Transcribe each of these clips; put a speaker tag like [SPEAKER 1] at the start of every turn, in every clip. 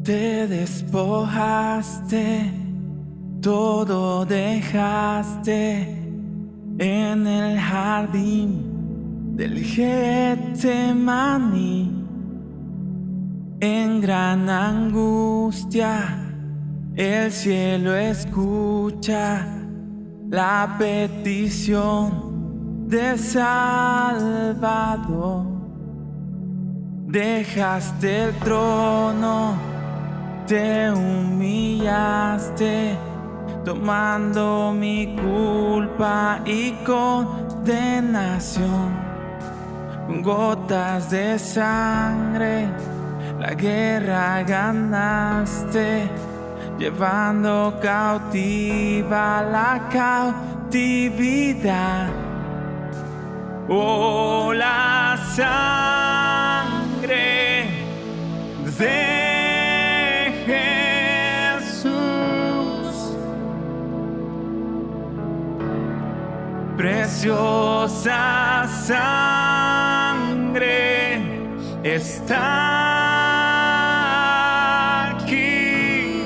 [SPEAKER 1] te despojaste, todo dejaste en el jardín del Getsemaní. En gran angustia el cielo escucha la petición de Salvador. Dejaste el trono, te humillaste, tomando mi culpa y condenación. Con gotas de sangre la guerra ganaste, llevando cautiva la cautividad. Oh, la sangre de Jesús, preciosa sangre, está aquí.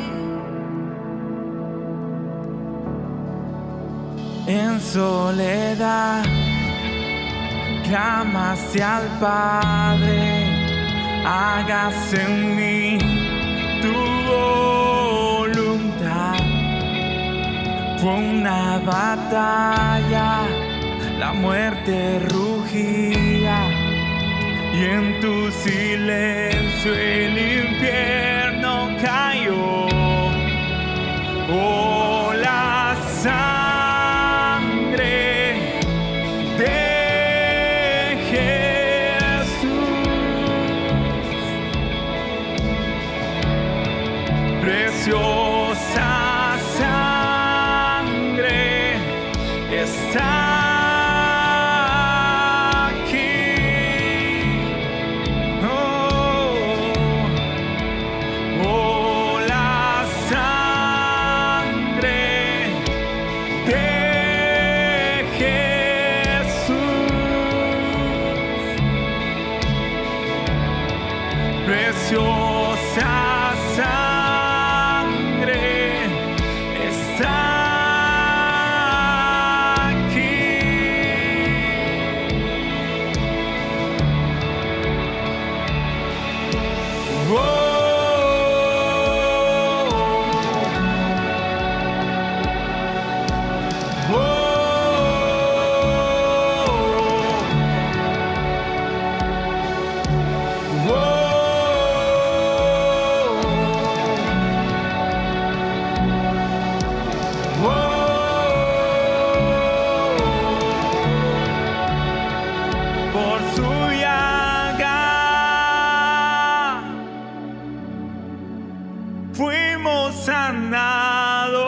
[SPEAKER 1] En soledad clamaste al Padre, hágase en mí tu voluntad. Fue una batalla, la muerte rugía, y en tu silencio el infierno cayó. Oh, la sangre de preciosa sangre está aquí. Oh, la sangre de Jesús, preciosa sangre está aquí. Oh, oh, por su llaga fuimos sanados,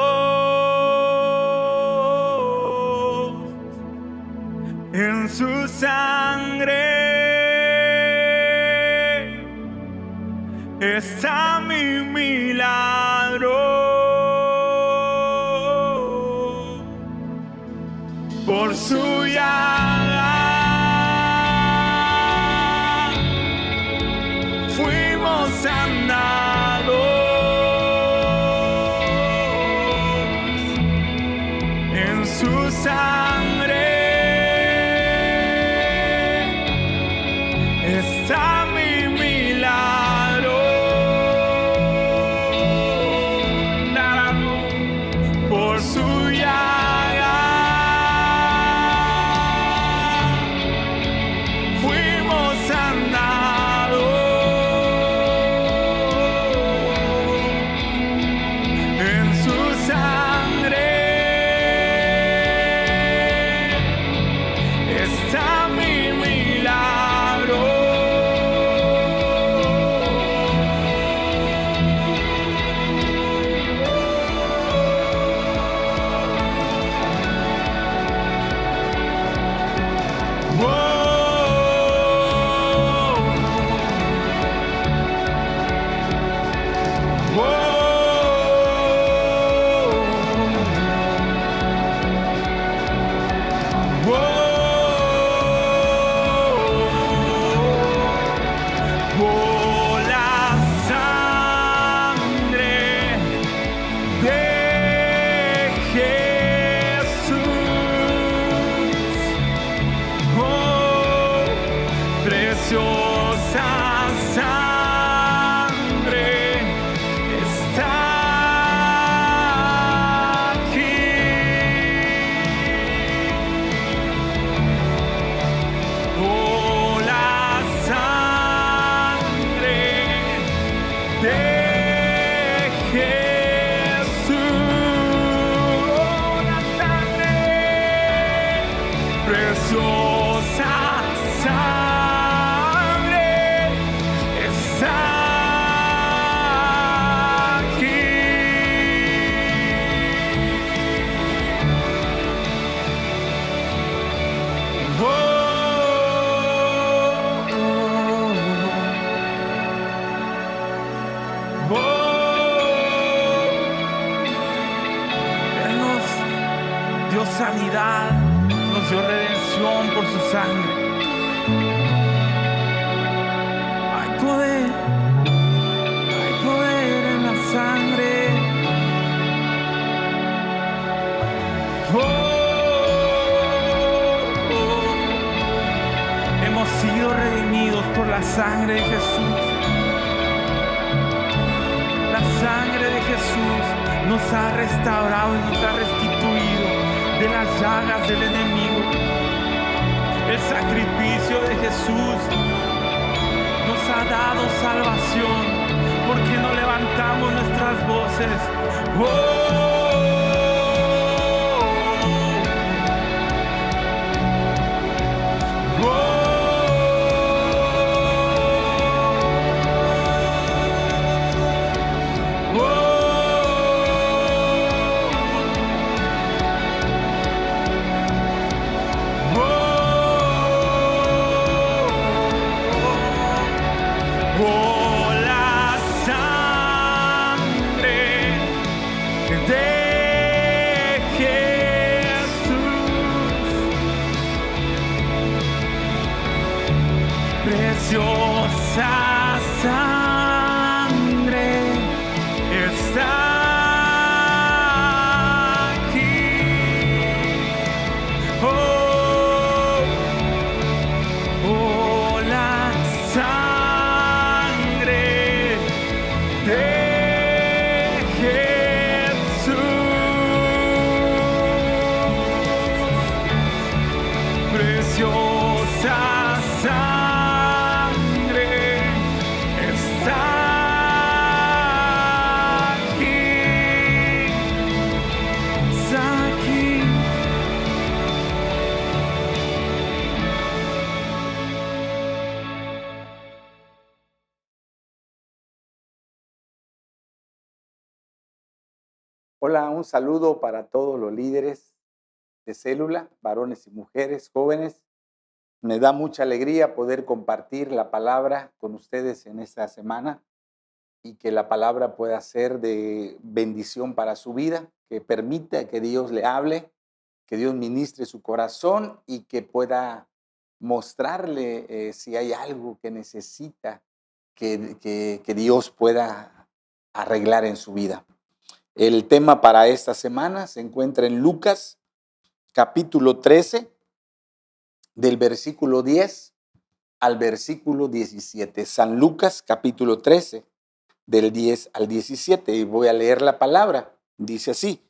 [SPEAKER 1] en su sangre está mi milagro. Por su llaga fuimos sanados, en su sangre está mi milagro. Por su llaga fuimos sanados, en su sangre dio sanidad, nos dio redención por su sangre. Hay poder en la sangre. Hemos sido redimidos por la sangre de Jesús. La sangre de Jesús nos ha restaurado y nos ha restituido de las llagas del enemigo. El sacrificio de Jesús nos ha dado salvación, porque no levantamos nuestras voces. La sangre de Jesús, preciosa sangre, está aquí. La sangre de Jesús, preciosa sangre, está aquí, está aquí.
[SPEAKER 2] Hola, un saludo para todos los líderes de célula, varones y mujeres, jóvenes. Me da mucha alegría poder compartir la palabra con ustedes en esta semana y que la palabra pueda ser de bendición para su vida, que permita que Dios le hable, que Dios ministre su corazón y que pueda mostrarle si hay algo que necesita que Dios pueda arreglar en su vida. El tema para esta semana se encuentra en Lucas, capítulo 13, del versículo 10 al versículo 17. San Lucas, capítulo 13, del 10 al 17. Y voy a leer la palabra. Dice así: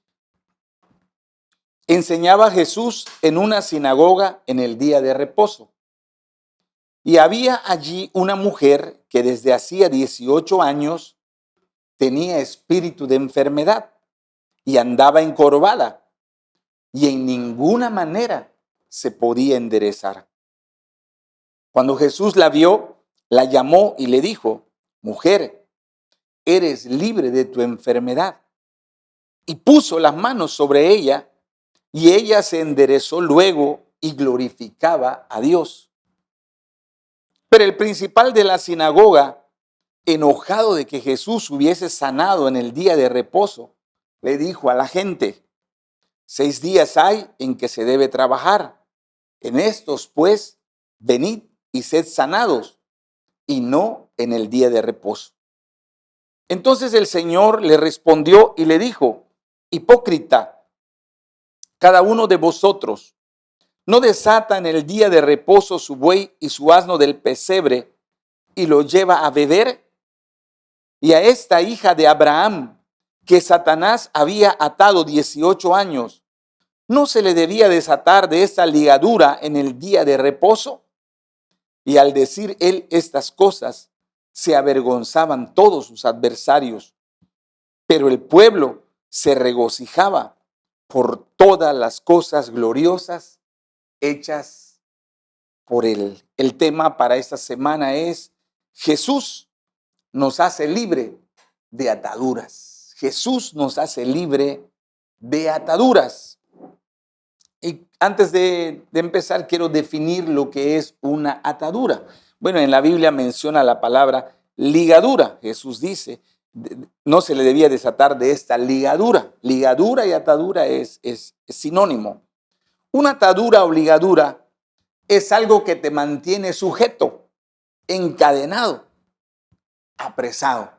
[SPEAKER 2] enseñaba Jesús en una sinagoga en el día de reposo. Y había allí una mujer que desde hacía 18 años tenía espíritu de enfermedad y andaba encorvada y en ninguna manera se podía enderezar. Cuando Jesús la vio, la llamó y le dijo: mujer, eres libre de tu enfermedad. Y puso las manos sobre ella y ella se enderezó luego y glorificaba a Dios. Pero el principal de la sinagoga, enojado de que Jesús hubiese sanado en el día de reposo, le dijo a la gente: 6 días hay en que se debe trabajar. En estos, pues, venid y sed sanados, y no en el día de reposo. Entonces el Señor le respondió y le dijo: hipócrita, cada uno de vosotros no desata en el día de reposo su buey y su asno del pesebre y lo lleva a beber. Y a esta hija de Abraham, que Satanás había atado 18 años, ¿no se le debía desatar de esta ligadura en el día de reposo? Y al decir él estas cosas, se avergonzaban todos sus adversarios. Pero el pueblo se regocijaba por todas las cosas gloriosas hechas por él. El tema para esta semana es: Jesús nos hace libre de ataduras. Jesús nos hace libre de ataduras. Y antes de empezar, quiero definir lo que es una atadura. Bueno, en la Biblia menciona la palabra ligadura. Jesús dice: no se le debía desatar de esta ligadura. Ligadura y atadura es sinónimo. Una atadura o ligadura es algo que te mantiene sujeto, encadenado, apresado.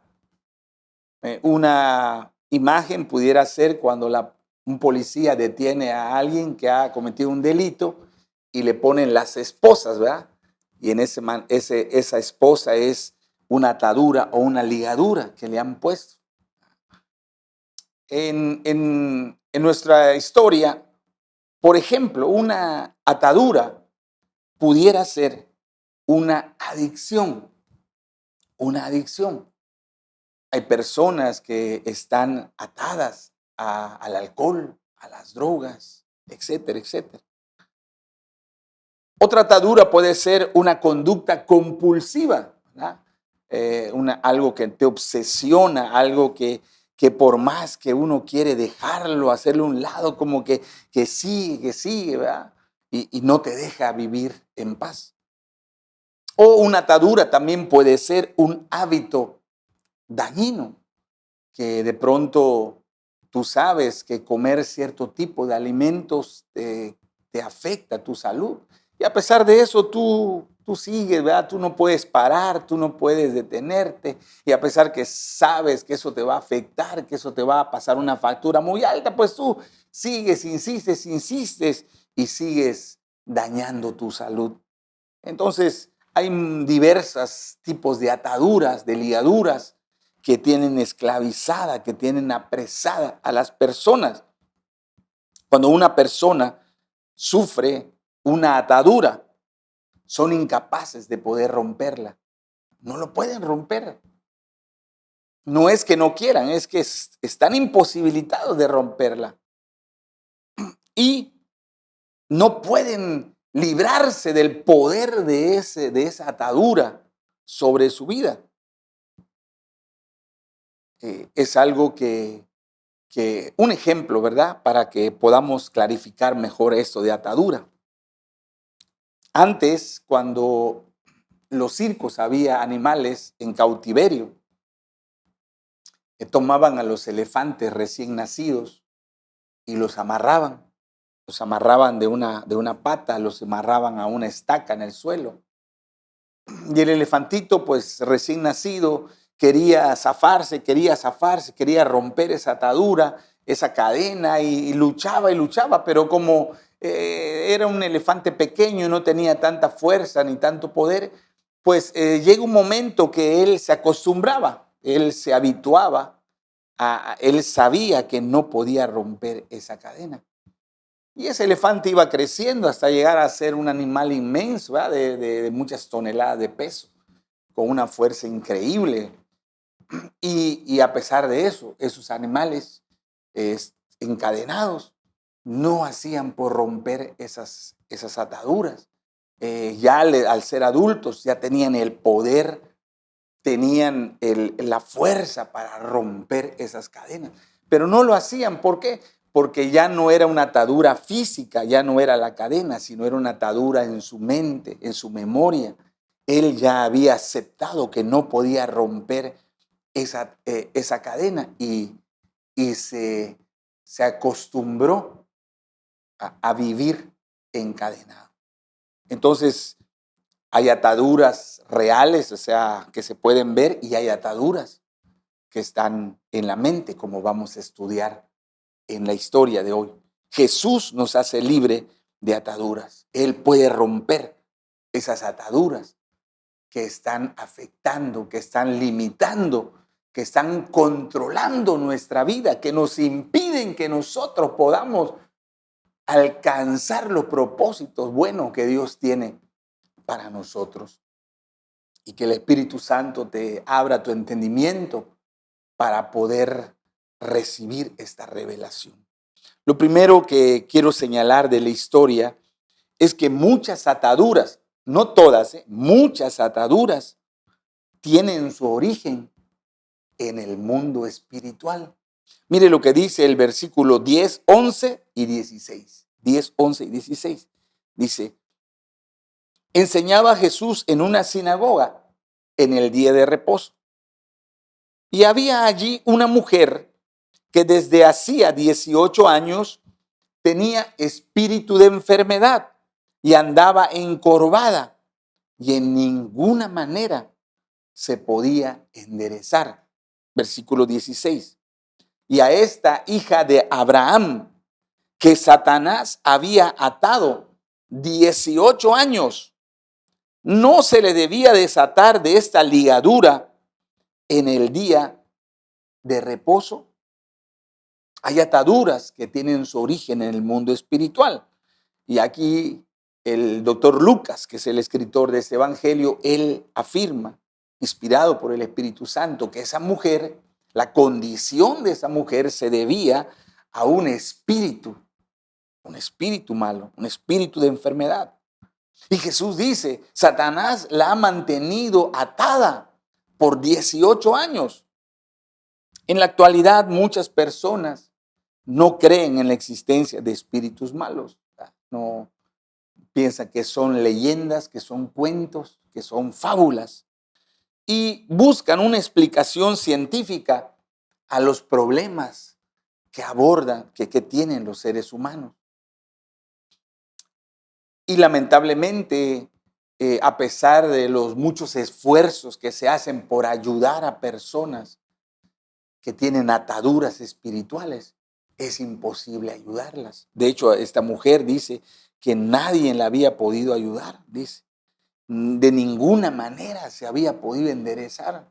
[SPEAKER 2] Una imagen pudiera ser cuando un policía detiene a alguien que ha cometido un delito y le ponen las esposas, ¿verdad? Y en esa esposa es una atadura o una ligadura que le han puesto. En nuestra historia, por ejemplo, una atadura pudiera ser una adicción. Una adicción. Hay personas que están atadas al alcohol, a las drogas, etcétera, etcétera. Otra atadura puede ser una conducta compulsiva, ¿verdad? Algo que te obsesiona, algo que por más que uno quiere dejarlo, hacerlo a un lado, como que sigue, ¿verdad? Y no te deja vivir en paz. O una atadura también puede ser un hábito dañino, que de pronto tú sabes que comer cierto tipo de alimentos te afecta tu salud. Y a pesar de eso, tú sigues, ¿verdad? Tú no puedes parar, tú no puedes detenerte. Y a pesar que sabes que eso te va a afectar, que eso te va a pasar una factura muy alta, pues tú sigues, insistes y sigues dañando tu salud. Entonces, hay diversos tipos de ataduras, de ligaduras que tienen esclavizada, que tienen apresada a las personas. Cuando una persona sufre una atadura, son incapaces de poder romperla. No lo pueden romper. No es que no quieran, es que están imposibilitados de romperla. Y no pueden librarse del poder de esa atadura sobre su vida. Es algo un ejemplo, ¿verdad? Para que podamos clarificar mejor esto de atadura. Antes, cuando los circos había animales en cautiverio, que tomaban a los elefantes recién nacidos y los amarraban de una pata, los amarraban a una estaca en el suelo. Y el elefantito, pues recién nacido, quería zafarse, quería romper esa atadura, esa cadena y luchaba, pero como era un elefante pequeño y no tenía tanta fuerza ni tanto poder, pues llega un momento que él se acostumbraba, él se habituaba, él sabía que no podía romper esa cadena. Y ese elefante iba creciendo hasta llegar a ser un animal inmenso, ¿verdad? De muchas toneladas de peso, con una fuerza increíble. Y a pesar de eso, esos animales encadenados no hacían por romper esas ataduras. Ya al ser adultos ya tenían el poder, tenían la fuerza para romper esas cadenas. Pero no lo hacían. ¿Por qué? Porque ya no era una atadura física, ya no era la cadena, sino era una atadura en su mente, en su memoria. Él ya había aceptado que no podía romper esa cadena y se acostumbró a vivir encadenado. Entonces, hay ataduras reales, o sea, que se pueden ver, y hay ataduras que están en la mente, como vamos a estudiar en la historia de hoy. Jesús nos hace libre de ataduras. Él puede romper esas ataduras que están afectando, que están limitando, que están controlando nuestra vida, que nos impiden que nosotros podamos alcanzar los propósitos buenos que Dios tiene para nosotros. Y que el Espíritu Santo te abra tu entendimiento para poder recibir esta revelación. Lo primero que quiero señalar de la historia es que muchas ataduras, no todas, muchas ataduras tienen su origen en el mundo espiritual. Mire lo que dice el versículo 10, 11 y 16. 10, 11 y 16. Dice, enseñaba Jesús en una sinagoga en el día de reposo. Y había allí una mujer que desde hacía 18 años tenía espíritu de enfermedad y andaba encorvada y en ninguna manera se podía enderezar. Versículo 16. Y a esta hija de Abraham, que Satanás había atado 18 años, no se le debía desatar de esta ligadura en el día de reposo. Hay ataduras que tienen su origen en el mundo espiritual. Y aquí el doctor Lucas, que es el escritor de este evangelio, él afirma, inspirado por el Espíritu Santo, que esa mujer, la condición de esa mujer se debía a un espíritu malo, un espíritu de enfermedad. Y Jesús dice, Satanás la ha mantenido atada por 18 años. En la actualidad muchas personas no creen en la existencia de espíritus malos. No piensan que son leyendas, que son cuentos, que son fábulas. Y buscan una explicación científica a los problemas que abordan, que tienen los seres humanos. Y lamentablemente, a pesar de los muchos esfuerzos que se hacen por ayudar a personas que tienen ataduras espirituales, es imposible ayudarlas. De hecho, esta mujer dice que nadie la había podido ayudar, dice. De ninguna manera se había podido enderezar.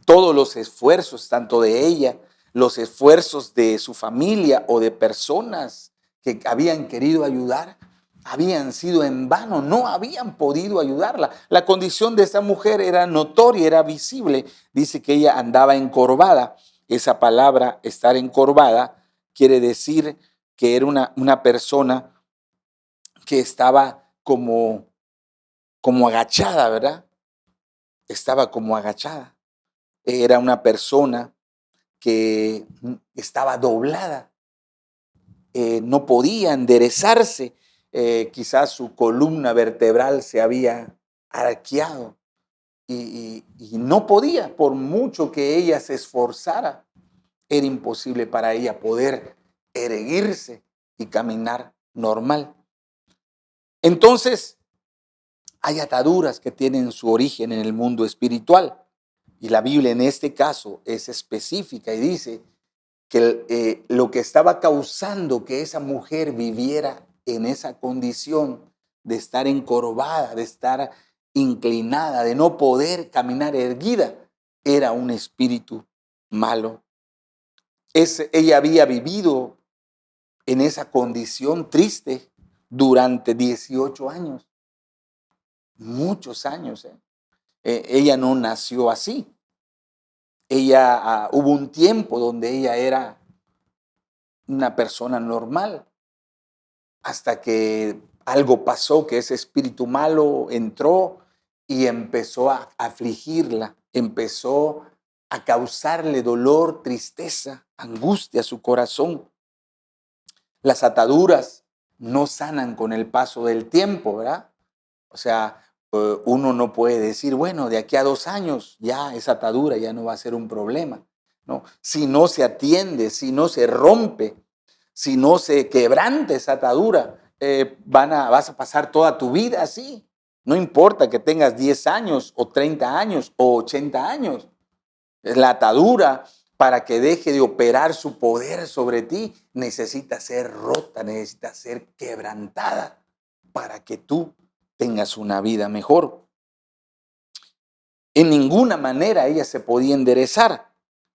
[SPEAKER 2] Todos los esfuerzos, tanto de ella, los esfuerzos de su familia o de personas que habían querido ayudar, habían sido en vano, no habían podido ayudarla. La condición de esta mujer era notoria, era visible. Dice que ella andaba encorvada. Esa palabra, estar encorvada, quiere decir que era una persona que estaba como agachada, ¿verdad? Estaba como agachada. Era una persona que estaba doblada. No podía enderezarse. Quizás su columna vertebral se había arqueado y no podía, por mucho que ella se esforzara, era imposible para ella poder erguirse y caminar normal. Entonces, hay ataduras que tienen su origen en el mundo espiritual y la Biblia en este caso es específica y dice que lo que estaba causando que esa mujer viviera en esa condición de estar encorvada, de estar inclinada, de no poder caminar erguida, era un espíritu malo. Ella había vivido en esa condición triste durante 18 años, muchos años. Ella no nació así. Hubo un tiempo donde ella era una persona normal, hasta que algo pasó, que ese espíritu malo entró y empezó a afligirla, empezó a causarle dolor, tristeza, angustia a su corazón. Las ataduras no sanan con el paso del tiempo, ¿verdad? O sea, uno no puede decir, bueno, de aquí a 2 años ya esa atadura ya no va a ser un problema, ¿no? Si no se atiende, si no se rompe, si no se quebranta esa atadura, vas a pasar toda tu vida así. No importa que tengas 10 años o 30 años o 80 años. La atadura, para que deje de operar su poder sobre ti, necesita ser rota, necesita ser quebrantada para que tú tengas una vida mejor. En ninguna manera ella se podía enderezar,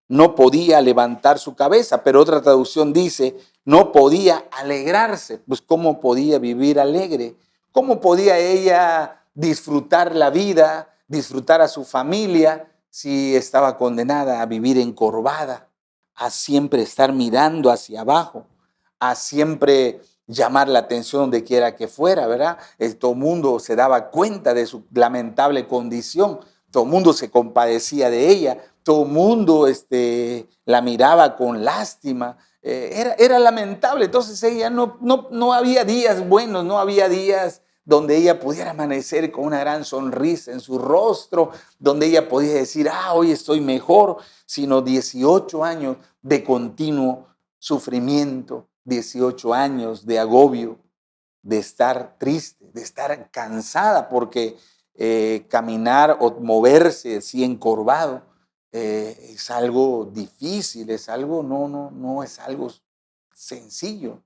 [SPEAKER 2] no podía levantar su cabeza, pero otra traducción dice, no podía alegrarse. Pues ¿cómo podía vivir alegre? ¿Cómo podía ella disfrutar la vida, disfrutar a su familia, si estaba condenada a vivir encorvada, a siempre estar mirando hacia abajo, a siempre llamar la atención donde quiera que fuera, ¿verdad? Todo el mundo se daba cuenta de su lamentable condición, todo el mundo se compadecía de ella, todo el mundo la miraba con lástima, era lamentable. Entonces ella no había días buenos, no había días donde ella pudiera amanecer con una gran sonrisa en su rostro, donde ella podía decir, hoy estoy mejor, sino 18 años de continuo sufrimiento, 18 años de agobio, de estar triste, de estar cansada, porque caminar o moverse así encorvado es algo difícil, es algo, no es algo sencillo.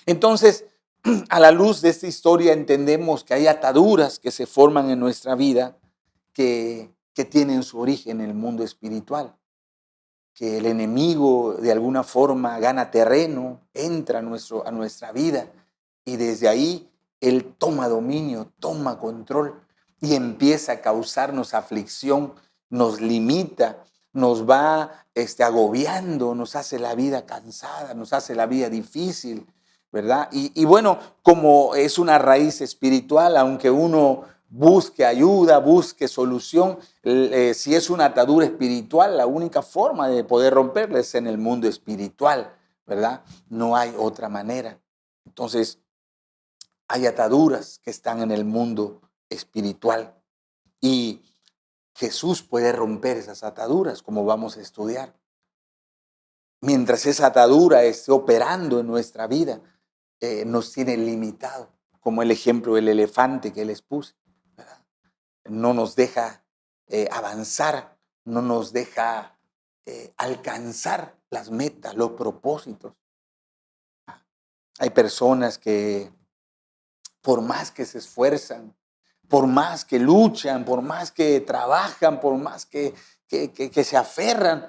[SPEAKER 2] Entonces, a la luz de esta historia entendemos que hay ataduras que se forman en nuestra vida que tienen su origen en el mundo espiritual, que el enemigo de alguna forma gana terreno, entra a nuestra vida y desde ahí él toma dominio, toma control y empieza a causarnos aflicción, nos limita, nos va agobiando, nos hace la vida cansada, nos hace la vida difícil, ¿verdad? Y bueno, como es una raíz espiritual, aunque uno busque ayuda, busque solución, si es una atadura espiritual, la única forma de poder romperla es en el mundo espiritual, ¿verdad? No hay otra manera. Entonces, hay ataduras que están en el mundo espiritual y Jesús puede romper esas ataduras, como vamos a estudiar. Mientras esa atadura esté operando en nuestra vida, nos tiene limitado, como el ejemplo del elefante que les puse, ¿verdad? No nos deja avanzar, no nos deja alcanzar las metas, los propósitos. Hay personas que por más que se esfuerzan, por más que luchan, por más que trabajan, por más que se aferran,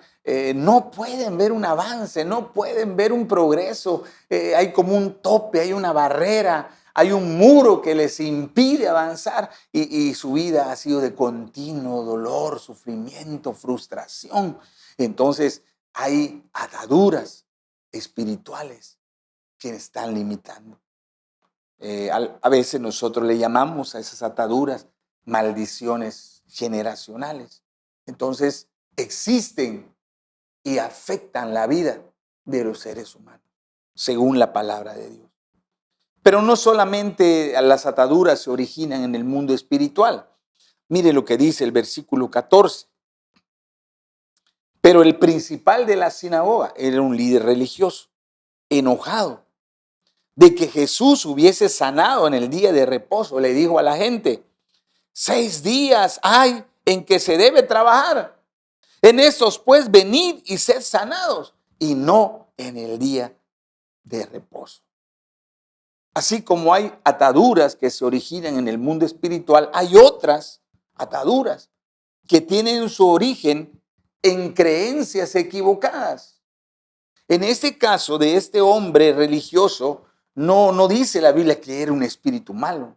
[SPEAKER 2] no pueden ver un avance, no pueden ver un progreso. Hay como un tope, hay una barrera, hay un muro que les impide avanzar y su vida ha sido de continuo dolor, sufrimiento, frustración. Entonces hay ataduras espirituales que están limitando. A veces nosotros le llamamos a esas ataduras maldiciones generacionales. Entonces existen y afectan la vida de los seres humanos, según la palabra de Dios. Pero no solamente las ataduras se originan en el mundo espiritual. Mire lo que dice el versículo 14. Pero el principal de la sinagoga era un líder religioso, enojado de que Jesús hubiese sanado en el día de reposo. Le dijo a la gente, 6 días hay en que se debe trabajar. En esos pues venid y sed sanados, y no en el día de reposo. Así como hay ataduras que se originan en el mundo espiritual, hay otras ataduras que tienen su origen en creencias equivocadas. En este caso de este hombre religioso, no dice la Biblia que era un espíritu malo,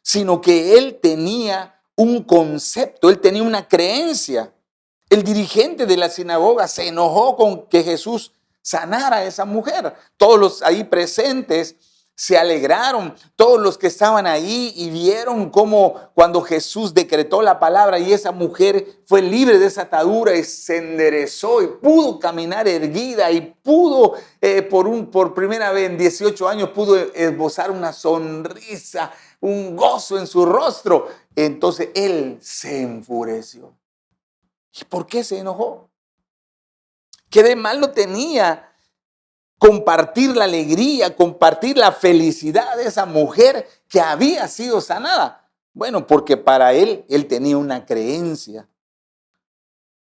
[SPEAKER 2] sino que él tenía un concepto, él tenía una creencia. El dirigente de la sinagoga se enojó con que Jesús sanara a esa mujer. Todos los ahí presentes se alegraron, todos los que estaban ahí y vieron cómo cuando Jesús decretó la palabra y esa mujer fue libre de esa atadura y se enderezó y pudo caminar erguida y pudo por primera vez en 18 años pudo esbozar una sonrisa, un gozo en su rostro. Entonces él se enfureció. ¿Y por qué se enojó? ¿Qué de malo tenía compartir la alegría, compartir la felicidad de esa mujer que había sido sanada? Bueno, porque para él tenía una creencia.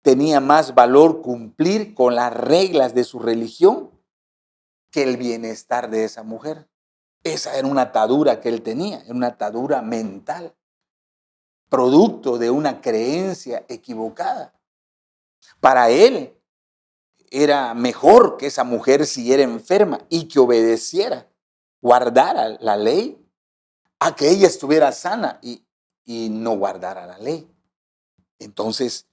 [SPEAKER 2] Tenía más valor cumplir con las reglas de su religión que el bienestar de esa mujer. Esa era una atadura que él tenía, era una atadura mental, producto de una creencia equivocada. Para él era mejor que esa mujer siguiera enferma y que obedeciera, guardara la ley, a que ella estuviera sana y no guardara la ley. Entonces,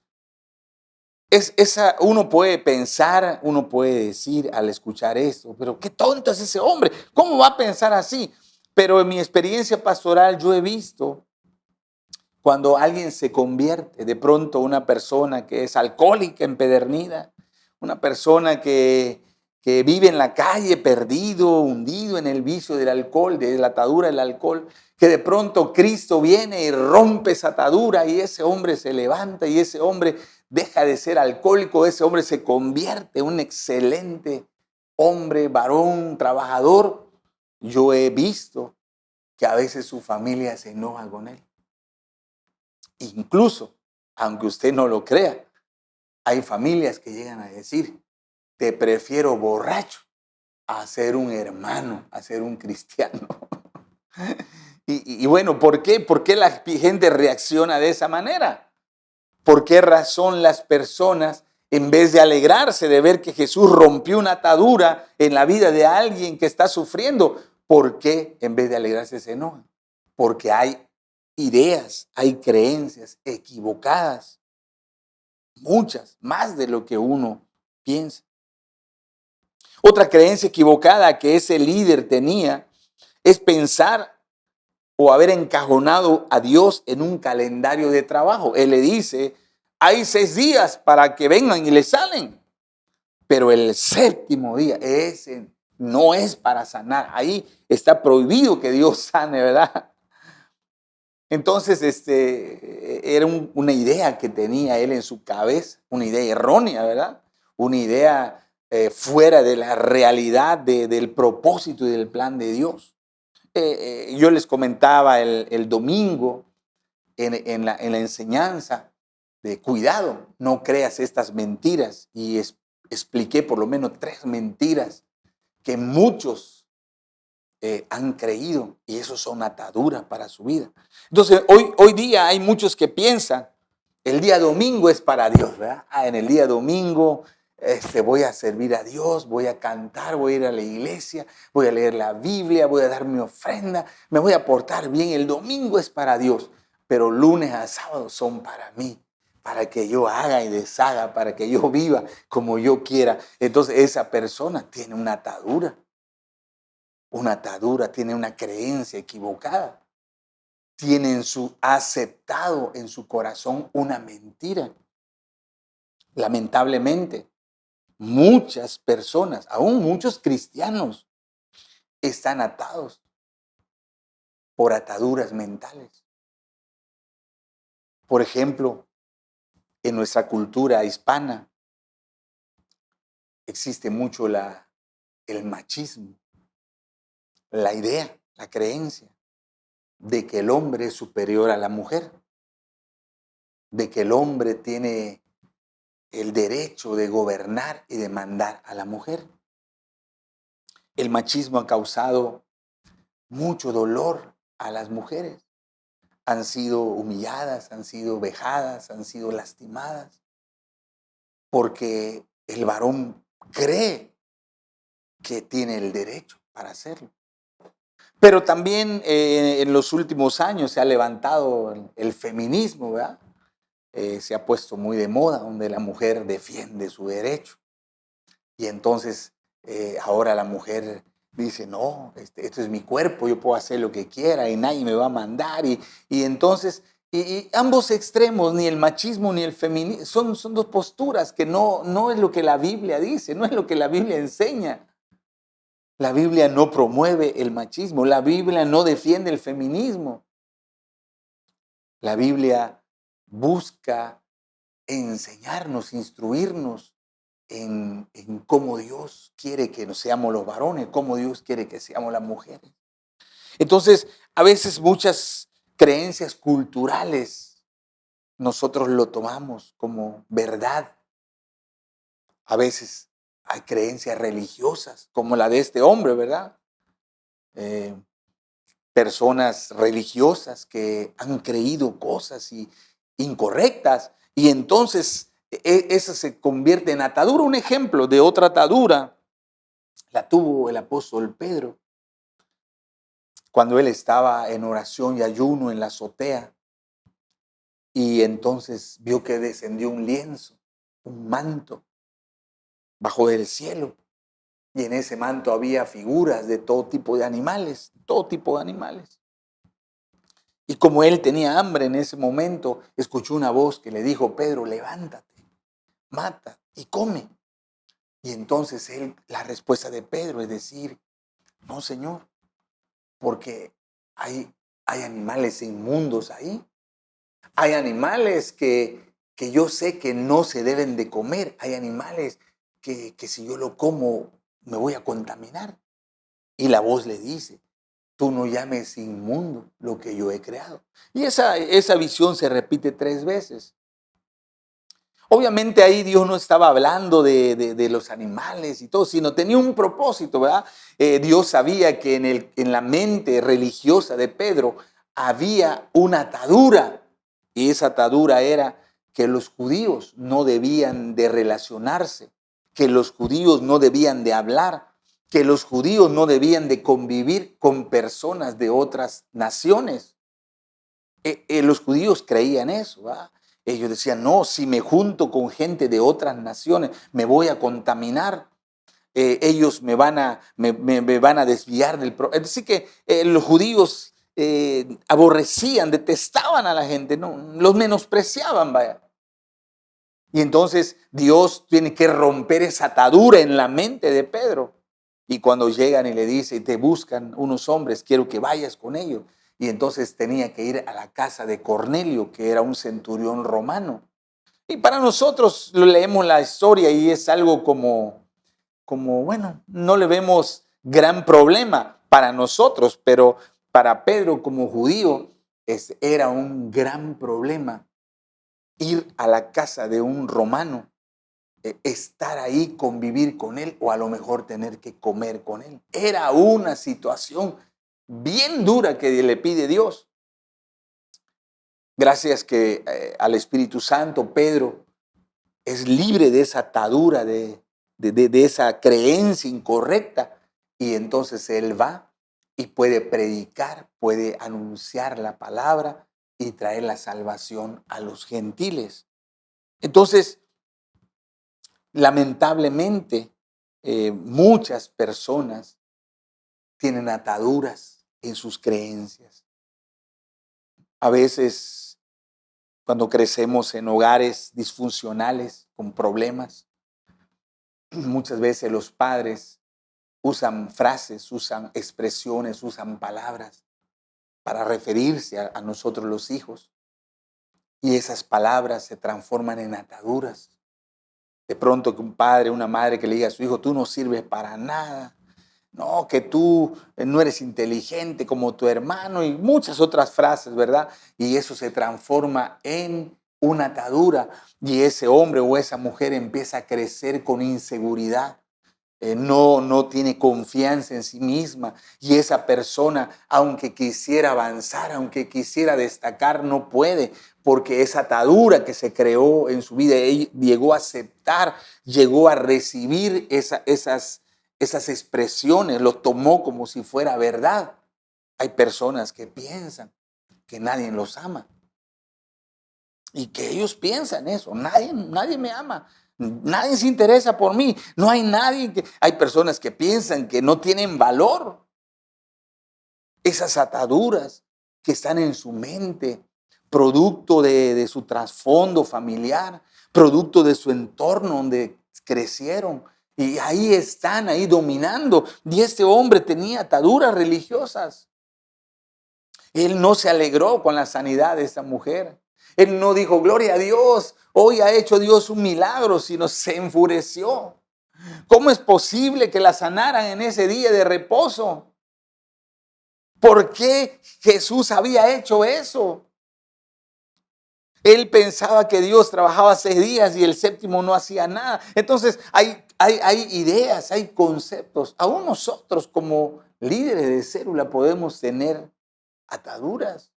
[SPEAKER 2] uno puede pensar, uno puede decir al escuchar esto, pero qué tonto es ese hombre, ¿cómo va a pensar así? Pero en mi experiencia pastoral yo he visto cuando alguien se convierte, de pronto una persona que es alcohólica empedernida, una persona que que vive en la calle perdido, hundido en el vicio del alcohol, de la atadura del alcohol, que de pronto Cristo viene y rompe esa atadura y ese hombre se levanta y ese hombre deja de ser alcohólico, ese hombre se convierte en un excelente hombre, varón, trabajador. Yo he visto que a veces su familia se enoja con él. Incluso, aunque usted no lo crea, hay familias que llegan a decir, te prefiero borracho a ser un hermano, a ser un cristiano. Y bueno, ¿por qué? ¿Por qué la gente reacciona de esa manera? ¿Por qué razón las personas, en vez de alegrarse de ver que Jesús rompió una atadura en la vida de alguien que está sufriendo, por qué en vez de alegrarse se enojan? Porque hay ideas, hay creencias equivocadas, muchas, más de lo que uno piensa. Otra creencia equivocada que ese líder tenía es pensar o haber encajonado a Dios en un calendario de trabajo. Él le dice, hay 6 días para que vengan y le salen, pero el séptimo día, ese no es para sanar. Ahí está prohibido que Dios sane, ¿verdad? Entonces, era una idea que tenía él en su cabeza, una idea errónea, ¿verdad? Una idea fuera de la realidad del propósito y del plan de Dios. Yo les comentaba el domingo en la enseñanza de cuidado, no creas estas mentiras, y expliqué por lo menos 3 mentiras que muchos han creído, y eso son ataduras para su vida. Entonces, hoy día hay muchos que piensan, el día domingo es para Dios, ¿verdad? En el día domingo voy a servir a Dios, voy a cantar, voy a ir a la iglesia, voy a leer la Biblia, voy a dar mi ofrenda, me voy a portar bien. El domingo es para Dios, pero lunes a sábado son para mí, para que yo haga y deshaga, para que yo viva como yo quiera. Entonces, esa persona tiene una atadura, tiene una creencia equivocada, tiene aceptado en su corazón una mentira. Lamentablemente, muchas personas, aún muchos cristianos, están atados por ataduras mentales. Por ejemplo, en nuestra cultura hispana existe mucho el machismo, la idea, la creencia de que el hombre es superior a la mujer, de que el hombre tiene el derecho de gobernar y de mandar a la mujer. El machismo ha causado mucho dolor a las mujeres. Han sido humilladas, han sido vejadas, han sido lastimadas, porque el varón cree que tiene el derecho para hacerlo. Pero también en los últimos años se ha levantado el feminismo, ¿verdad? Se ha puesto muy de moda, donde la mujer defiende su derecho. Y entonces ahora la mujer dice, no, esto es mi cuerpo, yo puedo hacer lo que quiera y nadie me va a mandar. Y entonces, y ambos extremos, ni el machismo ni el feminismo, son 2 posturas que no es lo que la Biblia dice, no es lo que la Biblia enseña. La Biblia no promueve el machismo, la Biblia no defiende el feminismo. La Biblia busca enseñarnos, instruirnos en cómo Dios quiere que seamos los varones, cómo Dios quiere que seamos las mujeres. Entonces, a veces muchas creencias culturales nosotros lo tomamos como verdad. A veces hay creencias religiosas, como la de este hombre, ¿verdad? Personas religiosas que han creído cosas incorrectas, y entonces eso se convierte en atadura. Un ejemplo de otra atadura la tuvo el apóstol Pedro cuando él estaba en oración y ayuno en la azotea, y entonces vio que descendió un lienzo, un manto bajo del cielo, y en ese manto había figuras de todo tipo de animales, todo tipo de animales. Y como él tenía hambre en ese momento, escuchó una voz que le dijo, Pedro, levántate, mata y come. Y entonces la respuesta de Pedro es decir, no, Señor, porque hay animales inmundos ahí. Hay animales que yo sé que no se deben de comer. Hay animales que si yo lo como me voy a contaminar. Y la voz le dice, tú no llames inmundo lo que yo he creado. Y esa visión se repite 3 veces. Obviamente ahí Dios no estaba hablando de los animales y todo, sino tenía un propósito, ¿verdad? Dios sabía que en la mente religiosa de Pedro había una atadura, y esa atadura era que los judíos no debían de relacionarse, que los judíos no debían de hablar, que los judíos no debían de convivir con personas de otras naciones. Los judíos creían eso, ¿verdad? Ellos decían, no, si me junto con gente de otras naciones, me voy a contaminar. Ellos me van a desviar del... Es decir, que los judíos aborrecían, detestaban a la gente, no, los menospreciaban, vaya. Y entonces Dios tiene que romper esa atadura en la mente de Pedro. Y cuando llegan y le dice, y te buscan unos hombres, quiero que vayas con ellos. Y entonces tenía que ir a la casa de Cornelio, que era un centurión romano. Y para nosotros lo leemos la historia y es algo bueno, no le vemos gran problema para nosotros, pero para Pedro como judío era un gran problema ir a la casa de un romano, estar ahí, convivir con él o a lo mejor tener que comer con él. Era una situación bien dura que le pide Dios. Gracias que al Espíritu Santo, Pedro es libre de esa atadura, de esa creencia incorrecta. Y entonces él va y puede predicar, puede anunciar la palabra y traer la salvación a los gentiles. Entonces, lamentablemente, muchas personas tienen ataduras en sus creencias. A veces, cuando crecemos en hogares disfuncionales, con problemas, muchas veces los padres usan frases, usan expresiones, usan palabras para referirse a nosotros los hijos. Y esas palabras se transforman en ataduras. De pronto que un padre, una madre que le diga a su hijo, tú no sirves para nada. No, que tú no eres inteligente como tu hermano y muchas otras frases, ¿verdad? Y eso se transforma en una atadura y ese hombre o esa mujer empieza a crecer con inseguridad. No tiene confianza en sí misma y esa persona, aunque quisiera avanzar, aunque quisiera destacar, no puede porque esa atadura que se creó en su vida, ella llegó a aceptar, llegó a recibir esas expresiones, lo tomó como si fuera verdad. Hay personas que piensan que nadie los ama y que ellos piensan eso, nadie me ama. Nadie se interesa por mí. No hay nadie Hay personas que piensan que no tienen valor. Esas ataduras que están en su mente, producto de su trasfondo familiar, producto de su entorno donde crecieron. Y ahí están, ahí dominando. Y este hombre tenía ataduras religiosas. Él no se alegró con la sanidad de esa mujer. Él no dijo, gloria a Dios, hoy ha hecho Dios un milagro, sino se enfureció. ¿Cómo es posible que la sanaran en ese día de reposo? ¿Por qué Jesús había hecho eso? Él pensaba que Dios trabajaba 6 días y el séptimo no hacía nada. Entonces hay ideas, hay conceptos. Aún nosotros como líderes de célula podemos tener ataduras.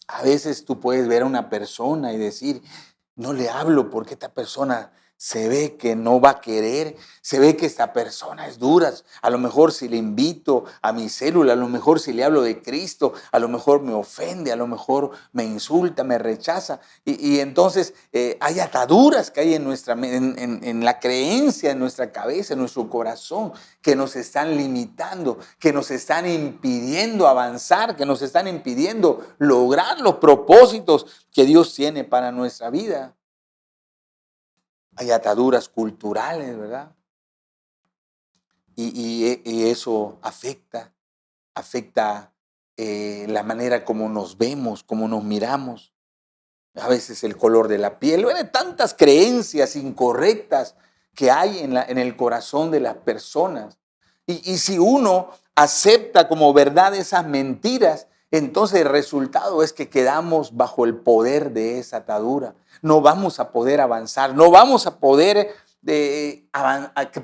[SPEAKER 2] A veces tú puedes ver a una persona y decir, no le hablo porque esta persona se ve que no va a querer, se ve que esta persona es dura. A lo mejor si le invito a mi célula, a lo mejor si le hablo de Cristo, a lo mejor me ofende, a lo mejor me insulta, me rechaza. Y entonces hay ataduras que hay en la creencia, en nuestra cabeza, en nuestro corazón, que nos están limitando, que nos están impidiendo avanzar, que nos están impidiendo lograr los propósitos que Dios tiene para nuestra vida. Hay ataduras culturales, ¿verdad? Y eso afecta la manera como nos vemos, como nos miramos. A veces el color de la piel. Bueno, tantas creencias incorrectas que hay en el corazón de las personas. Y si uno acepta como verdad esas mentiras, entonces el resultado es que quedamos bajo el poder de esa atadura. No vamos a poder avanzar, no vamos a poder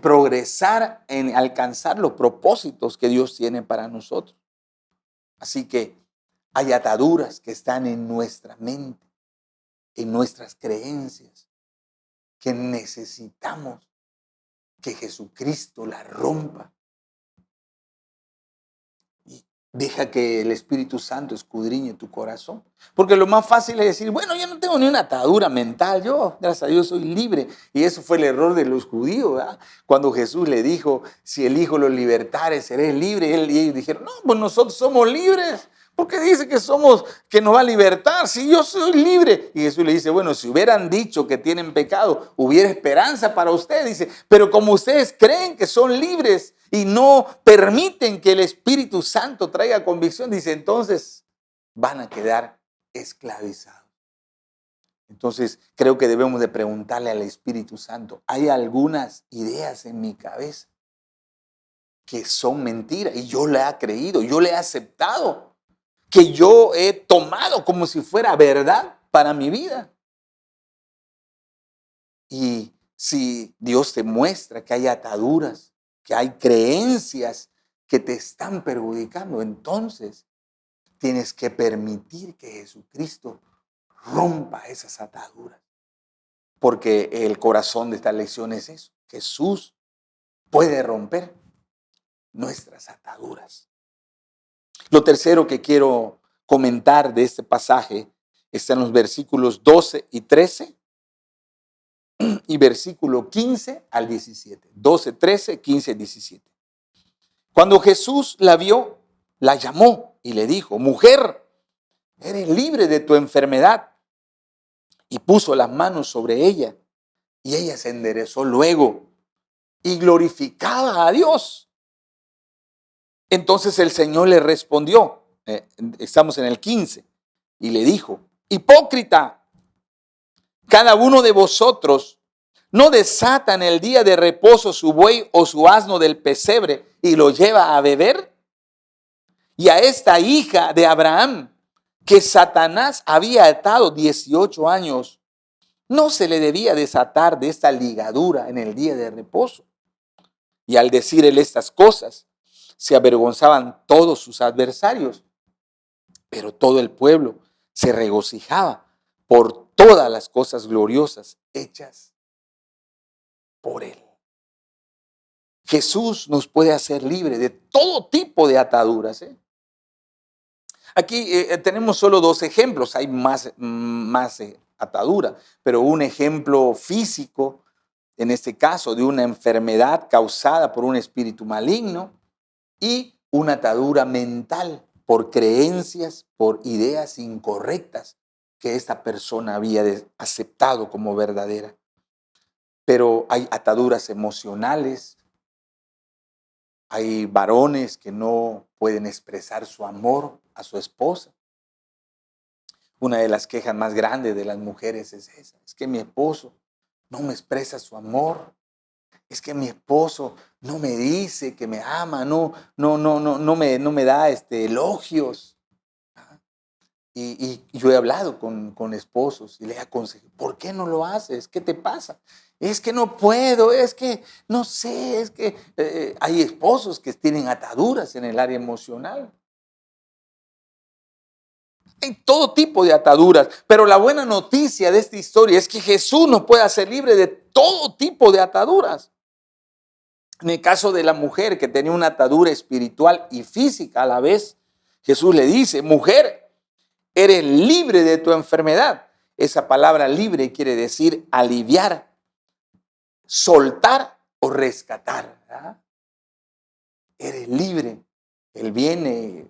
[SPEAKER 2] progresar en alcanzar los propósitos que Dios tiene para nosotros. Así que hay ataduras que están en nuestra mente, en nuestras creencias, que necesitamos que Jesucristo la rompa. Y deja que el Espíritu Santo escudriñe tu corazón. Porque lo más fácil es decir, bueno, yo no tengo ni una atadura mental, yo, gracias a Dios, soy libre. Y eso fue el error de los judíos, ¿verdad? Cuando Jesús le dijo, si el Hijo los libertare, seré libre. Y ellos dijeron, no, pues nosotros somos libres. ¿Por qué dice que nos va a libertar si yo soy libre? Y Jesús le dice, bueno, si hubieran dicho que tienen pecado, hubiera esperanza para ustedes. Dice, pero como ustedes creen que son libres y no permiten que el Espíritu Santo traiga convicción, dice, entonces van a quedar esclavizados. Entonces creo que debemos de preguntarle al Espíritu Santo, hay algunas ideas en mi cabeza que son mentiras y yo le he creído, yo le he aceptado, que yo he tomado como si fuera verdad para mi vida. Y si Dios te muestra que hay ataduras, que hay creencias que te están perjudicando, entonces tienes que permitir que Jesucristo rompa esas ataduras. Porque el corazón de esta lección es eso. Jesús puede romper nuestras ataduras. Lo tercero que quiero comentar de este pasaje está en los versículos 12 y 13 y versículo 15 al 17. 12, 13, 15, 17. Cuando Jesús la vio, la llamó y le dijo, mujer, eres libre de tu enfermedad. Y puso las manos sobre ella y ella se enderezó luego y glorificaba a Dios. Entonces el Señor le respondió, estamos en el 15, y le dijo, hipócrita, cada uno de vosotros no desata en el día de reposo su buey o su asno del pesebre y lo lleva a beber. Y a esta hija de Abraham, que Satanás había atado 18 años, no se le debía desatar de esta ligadura en el día de reposo. Y al decir él estas cosas, se avergonzaban todos sus adversarios, pero todo el pueblo se regocijaba por todas las cosas gloriosas hechas por él. Jesús nos puede hacer libre de todo tipo de ataduras. Aquí tenemos solo dos ejemplos, hay más atadura, pero un ejemplo físico, en este caso de una enfermedad causada por un espíritu maligno, y una atadura mental por creencias, por ideas incorrectas que esta persona había aceptado como verdadera. Pero hay ataduras emocionales, hay varones que no pueden expresar su amor a su esposa. Una de las quejas más grandes de las mujeres es esa, es que mi esposo no me expresa su amor. Es que mi esposo no me dice que me ama, no me da elogios. Y yo he hablado con esposos y le he aconsejado, ¿por qué no lo haces? ¿Qué te pasa? Es que no puedo, es que no sé, es que hay esposos que tienen ataduras en el área emocional. Hay todo tipo de ataduras, pero la buena noticia de esta historia es que Jesús nos puede hacer libre de todo tipo de ataduras. En el caso de la mujer que tenía una atadura espiritual y física a la vez, Jesús le dice, mujer, eres libre de tu enfermedad. Esa palabra libre quiere decir aliviar, soltar o rescatar. ¿Verdad? Eres libre. Él viene,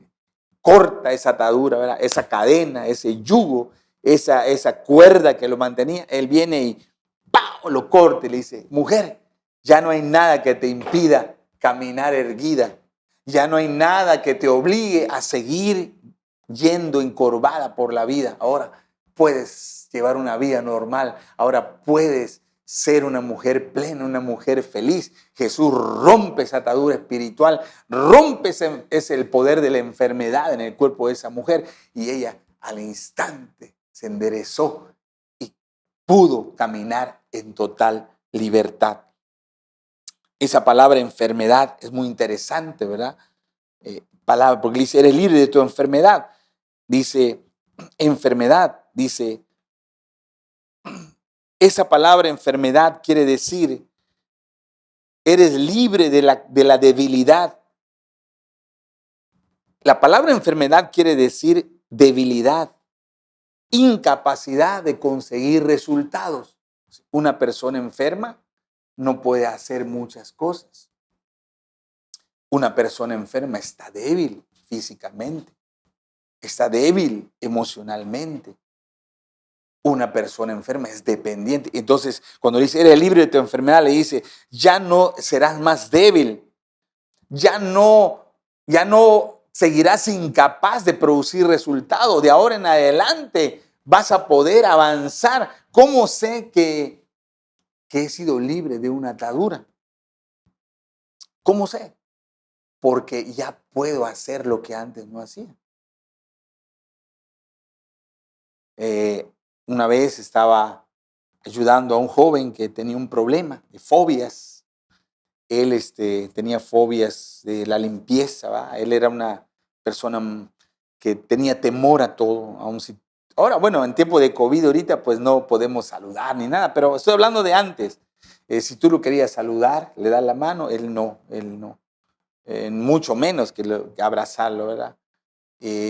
[SPEAKER 2] corta esa atadura, ¿verdad? Esa cadena, ese yugo, esa cuerda que lo mantenía. Él viene y ¡pau! lo corta y le dice, mujer, ya no hay nada que te impida caminar erguida. Ya no hay nada que te obligue a seguir yendo encorvada por la vida. Ahora puedes llevar una vida normal. Ahora puedes ser una mujer plena, una mujer feliz. Jesús rompe esa atadura espiritual, rompe ese el poder de la enfermedad en el cuerpo de esa mujer. Y ella al instante se enderezó y pudo caminar en total libertad. Esa palabra enfermedad es muy interesante, ¿verdad? Palabra, porque dice, eres libre de tu enfermedad. Dice, enfermedad, dice, esa palabra enfermedad quiere decir, eres libre de la debilidad. La palabra enfermedad quiere decir debilidad, incapacidad de conseguir resultados. Una persona enferma no puede hacer muchas cosas. Una persona enferma está débil físicamente, está débil emocionalmente. Una persona enferma es dependiente. Entonces, cuando dice, eres libre de tu enfermedad, le dice, ya no serás más débil, ya no seguirás incapaz de producir resultados. De ahora en adelante vas a poder avanzar. ¿Cómo sé que he sido libre de una atadura? ¿Cómo sé? Porque ya puedo hacer lo que antes no hacía. Una vez estaba ayudando a un joven que tenía un problema de fobias. Él tenía fobias de la limpieza, ¿va? Él era una persona que tenía temor a todo. Ahora, bueno, en tiempo de COVID ahorita pues no podemos saludar ni nada, pero estoy hablando de antes. Si tú lo querías saludar, le das la mano, él no. Mucho menos que abrazarlo, ¿verdad?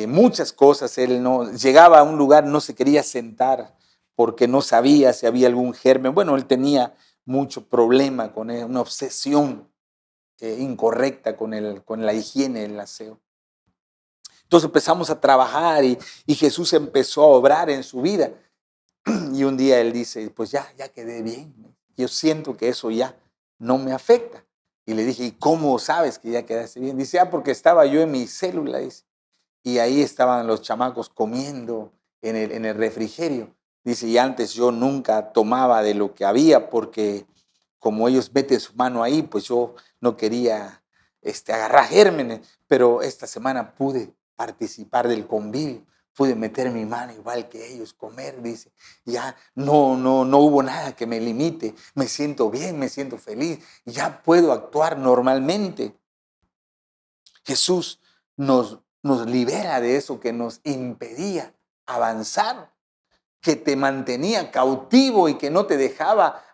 [SPEAKER 2] Muchas cosas, él no llegaba a un lugar, no se quería sentar porque no sabía si había algún germen. Bueno, él tenía mucho problema con él, una obsesión incorrecta con la higiene, el aseo. Entonces empezamos a trabajar y Jesús empezó a obrar en su vida. Y un día él dice, pues ya quedé bien. Yo siento que eso ya no me afecta. Y le dije, ¿y cómo sabes que ya quedaste bien? Dice, porque estaba yo en mi célula, dice, y ahí estaban los chamacos comiendo en el refrigerio. Dice, y antes yo nunca tomaba de lo que había porque como ellos meten su mano ahí, pues yo no quería agarrar gérmenes, pero esta semana pude participar del convivio, pude meter mi mano igual que ellos, comer, dice, ya no hubo nada que me limite, me siento bien, me siento feliz, ya puedo actuar normalmente. Jesús nos libera de eso que nos impedía avanzar, que te mantenía cautivo y que no te dejaba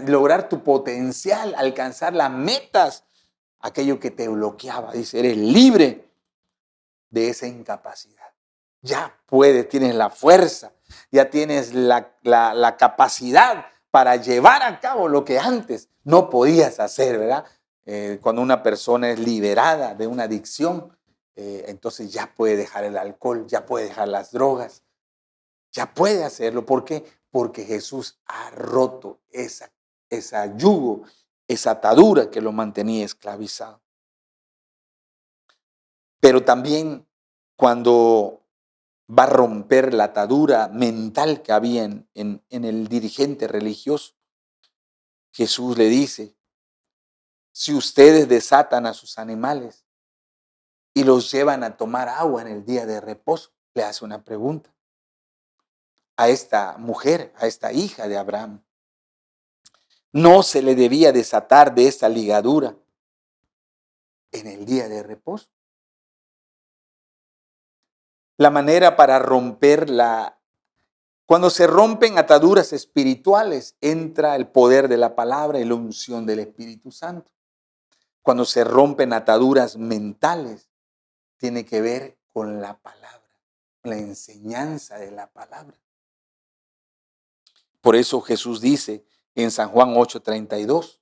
[SPEAKER 2] lograr tu potencial, alcanzar las metas, aquello que te bloqueaba. Dice, eres libre de esa incapacidad. Ya puedes, tienes la fuerza, ya tienes la capacidad para llevar a cabo lo que antes no podías hacer, ¿verdad? Cuando una persona es liberada de una adicción, entonces ya puede dejar el alcohol, ya puede dejar las drogas, ya puede hacerlo. ¿Por qué? Porque Jesús ha roto esa yugo, esa atadura que lo mantenía esclavizado. Pero también cuando va a romper la atadura mental que había en el dirigente religioso, Jesús le dice, si ustedes desatan a sus animales y los llevan a tomar agua en el día de reposo, le hace una pregunta a esta mujer, a esta hija de Abraham. ¿No se le debía desatar de esta ligadura en el día de reposo? La manera para cuando se rompen ataduras espirituales, entra el poder de la palabra y la unción del Espíritu Santo. Cuando se rompen ataduras mentales, tiene que ver con la palabra, la enseñanza de la palabra. Por eso Jesús dice en San Juan 8:32,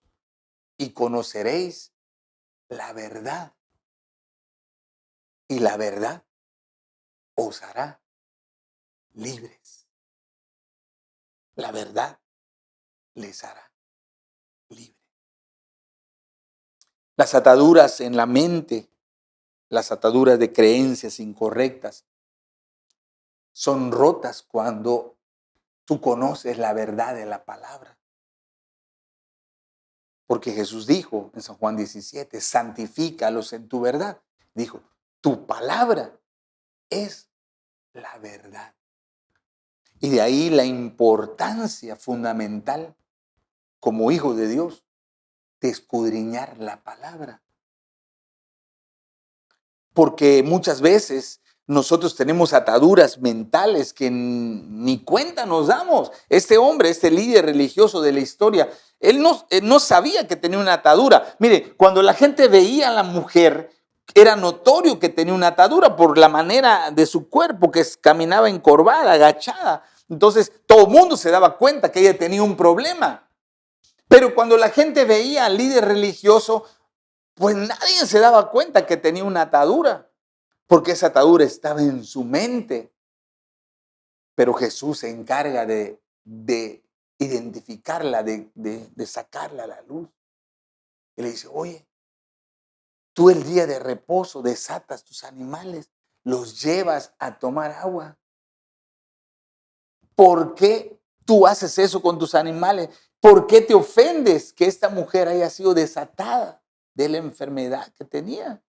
[SPEAKER 2] y conoceréis la verdad, y la verdad os hará libres. La verdad les hará libre. Las ataduras en la mente, las ataduras de creencias incorrectas, son rotas cuando tú conoces la verdad de la palabra. Porque Jesús dijo en San Juan 17, santifícalos en tu verdad. Dijo, tu palabra es la verdad. Y de ahí la importancia fundamental como hijo de Dios de escudriñar la palabra. Porque muchas veces nosotros tenemos ataduras mentales que ni cuenta nos damos. Este hombre, este líder religioso de la historia, él no sabía que tenía una atadura. Mire, cuando la gente veía a la mujer, era notorio que tenía una atadura por la manera de su cuerpo, que caminaba encorvada, agachada. Entonces, todo el mundo se daba cuenta que ella tenía un problema. Pero cuando la gente veía al líder religioso, pues nadie se daba cuenta que tenía una atadura, porque esa atadura estaba en su mente. Pero Jesús se encarga de identificarla, de sacarla a la luz. Y le dice, oye, tú el día de reposo desatas tus animales, los llevas a tomar agua. ¿Por qué tú haces eso con tus animales? ¿Por qué te ofendes que esta mujer haya sido desatada de la enfermedad que tenía?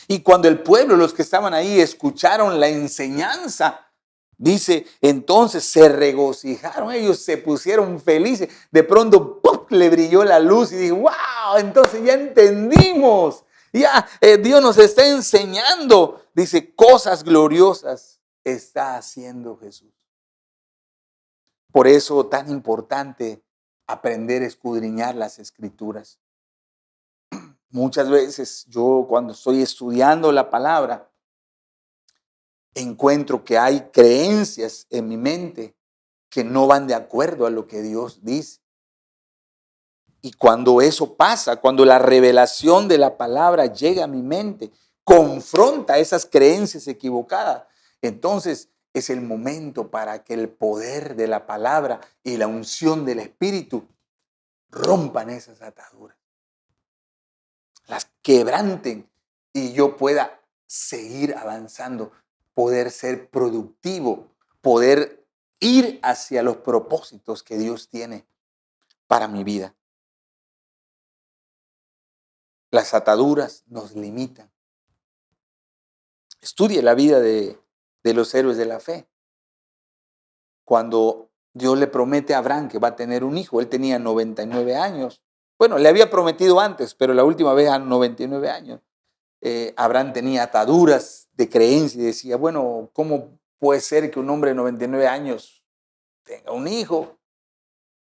[SPEAKER 2] Y cuando el pueblo, los que estaban ahí, escucharon la enseñanza, dice, entonces se regocijaron, ellos se pusieron felices. De pronto, ¡pum!, le brilló la luz y dijo, wow, entonces ya entendimos. Ya Dios nos está enseñando, dice, cosas gloriosas está haciendo Jesús. Por eso tan importante aprender a escudriñar las escrituras. Muchas veces yo cuando estoy estudiando la palabra, encuentro que hay creencias en mi mente que no van de acuerdo a lo que Dios dice. Y cuando eso pasa, cuando la revelación de la palabra llega a mi mente, confronta esas creencias equivocadas, entonces es el momento para que el poder de la palabra y la unción del Espíritu rompan esas ataduras, las quebranten y yo pueda seguir avanzando, poder ser productivo, poder ir hacia los propósitos que Dios tiene para mi vida. Las ataduras nos limitan. Estudie la vida de los héroes de la fe. Cuando Dios le promete a Abraham que va a tener un hijo, él tenía 99 años. Bueno, le había prometido antes, pero la última vez a 99 años. Abraham tenía ataduras de creencia y decía, bueno, ¿cómo puede ser que un hombre de 99 años tenga un hijo?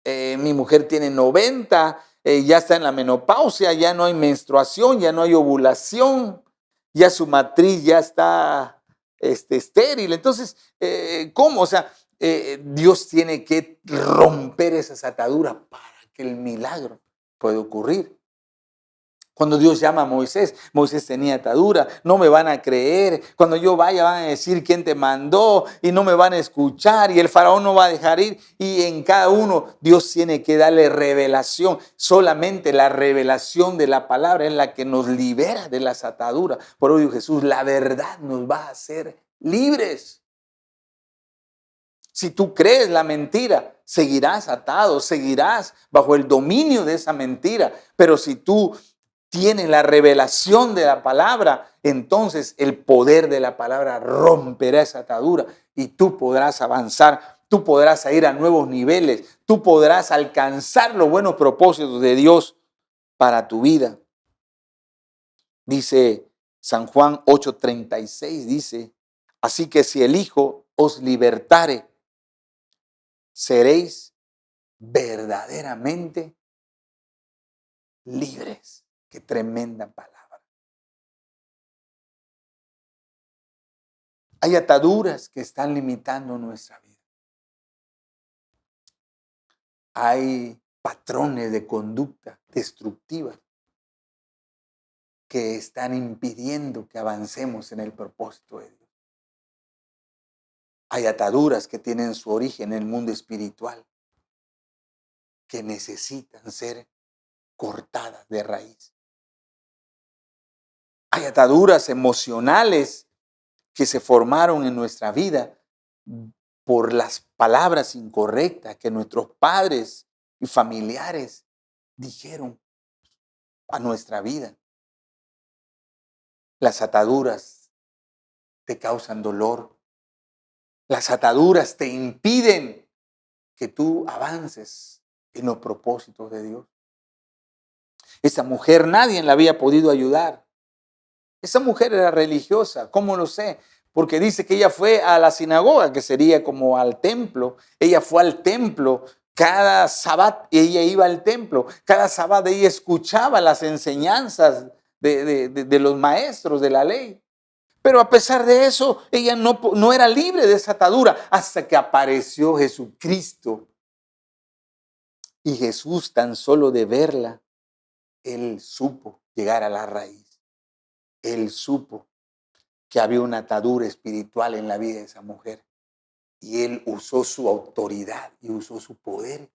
[SPEAKER 2] Mi mujer tiene 90, ya está en la menopausia, ya no hay menstruación, ya no hay ovulación, ya su matriz ya está estéril. Entonces, ¿cómo? O sea, Dios tiene que romper esas ataduras para que el milagro pueda ocurrir. Cuando Dios llama a Moisés, Moisés tenía atadura, no me van a creer, cuando yo vaya van a decir quién te mandó y no me van a escuchar y el faraón no va a dejar ir, y en cada uno Dios tiene que darle revelación. Solamente la revelación de la palabra es la que nos libera de las ataduras. Por hoy Jesús, la verdad nos va a hacer libres. Si tú crees la mentira, seguirás atado, seguirás bajo el dominio de esa mentira, pero si tú tienes la revelación de la palabra, entonces el poder de la palabra romperá esa atadura y tú podrás avanzar, tú podrás ir a nuevos niveles, tú podrás alcanzar los buenos propósitos de Dios para tu vida. Dice San Juan 8:36, dice, así que si el Hijo os libertare, seréis verdaderamente libres. Qué tremenda palabra. Hay ataduras que están limitando nuestra vida. Hay patrones de conducta destructiva que están impidiendo que avancemos en el propósito de Dios. Hay ataduras que tienen su origen en el mundo espiritual. que necesitan ser cortadas de raíz. Hay ataduras emocionales que se formaron en nuestra vida por las palabras incorrectas que nuestros padres y familiares dijeron a nuestra vida. Las ataduras te causan dolor. Las ataduras te impiden que tú avances en los propósitos de Dios. Esa mujer nadie la había podido ayudar. Esa mujer era religiosa. ¿Cómo lo sé? Porque dice que ella fue a la sinagoga, que sería como al templo. Ella fue al templo cada sábado, ella iba al templo. Cada sábado ella escuchaba las enseñanzas de los maestros de la ley. Pero a pesar de eso, ella no era libre de esa atadura hasta que apareció Jesucristo. Y Jesús, tan solo de verla, él supo llegar a la raíz. Él supo que había una atadura espiritual en la vida de esa mujer. Y él usó su autoridad y usó su poder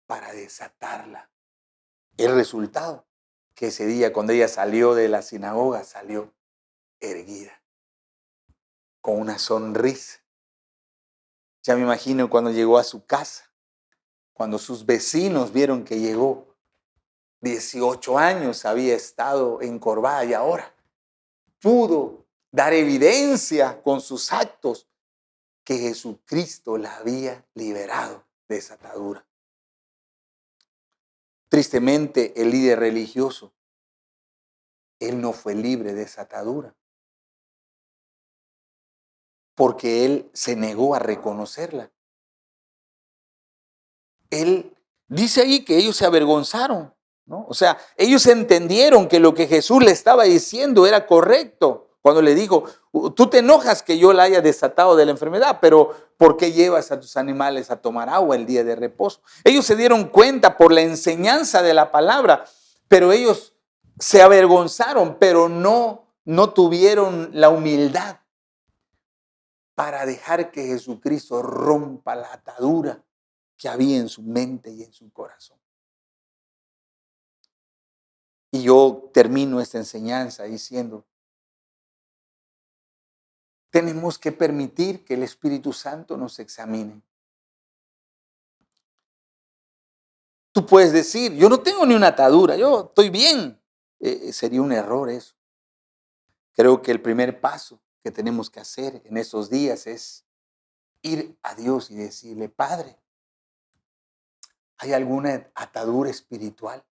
[SPEAKER 2] para desatarla. El resultado, que ese día cuando ella salió de la sinagoga, salió erguida, con una sonrisa. Ya me imagino cuando llegó a su casa, cuando sus vecinos vieron que llegó. 18 años había estado encorvada y ahora pudo dar evidencia con sus actos que Jesucristo la había liberado de esa atadura. Tristemente, el líder religioso, él no fue libre de esa atadura, porque él se negó a reconocerla. Él dice ahí que ellos se avergonzaron, ¿no? O sea, ellos entendieron que lo que Jesús le estaba diciendo era correcto. Cuando le dijo, tú te enojas que yo la haya desatado de la enfermedad, pero ¿por qué llevas a tus animales a tomar agua el día de reposo? Ellos se dieron cuenta por la enseñanza de la palabra, pero ellos se avergonzaron, pero no tuvieron la humildad para dejar que Jesucristo rompa la atadura que había en su mente y en su corazón. Y yo termino esta enseñanza diciendo, tenemos que permitir que el Espíritu Santo nos examine. Tú puedes decir, yo no tengo ni una atadura, yo estoy bien. Sería un error eso. Creo que el primer paso que tenemos que hacer en esos días es ir a Dios y decirle, Padre, ¿hay alguna atadura espiritual?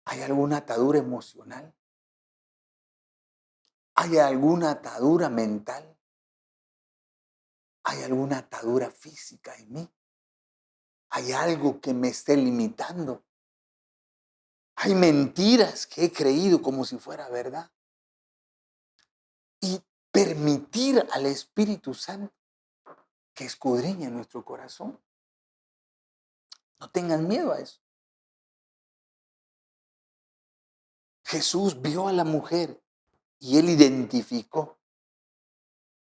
[SPEAKER 2] ¿Hay alguna atadura emocional? ¿Hay alguna atadura mental? ¿Hay alguna atadura física en mí? ¿Hay algo que me esté limitando? ¿Hay mentiras que he creído como si fuera verdad? Y permitir al Espíritu Santo que escudriñe nuestro corazón. No tengan miedo a eso. Jesús vio a la mujer y él identificó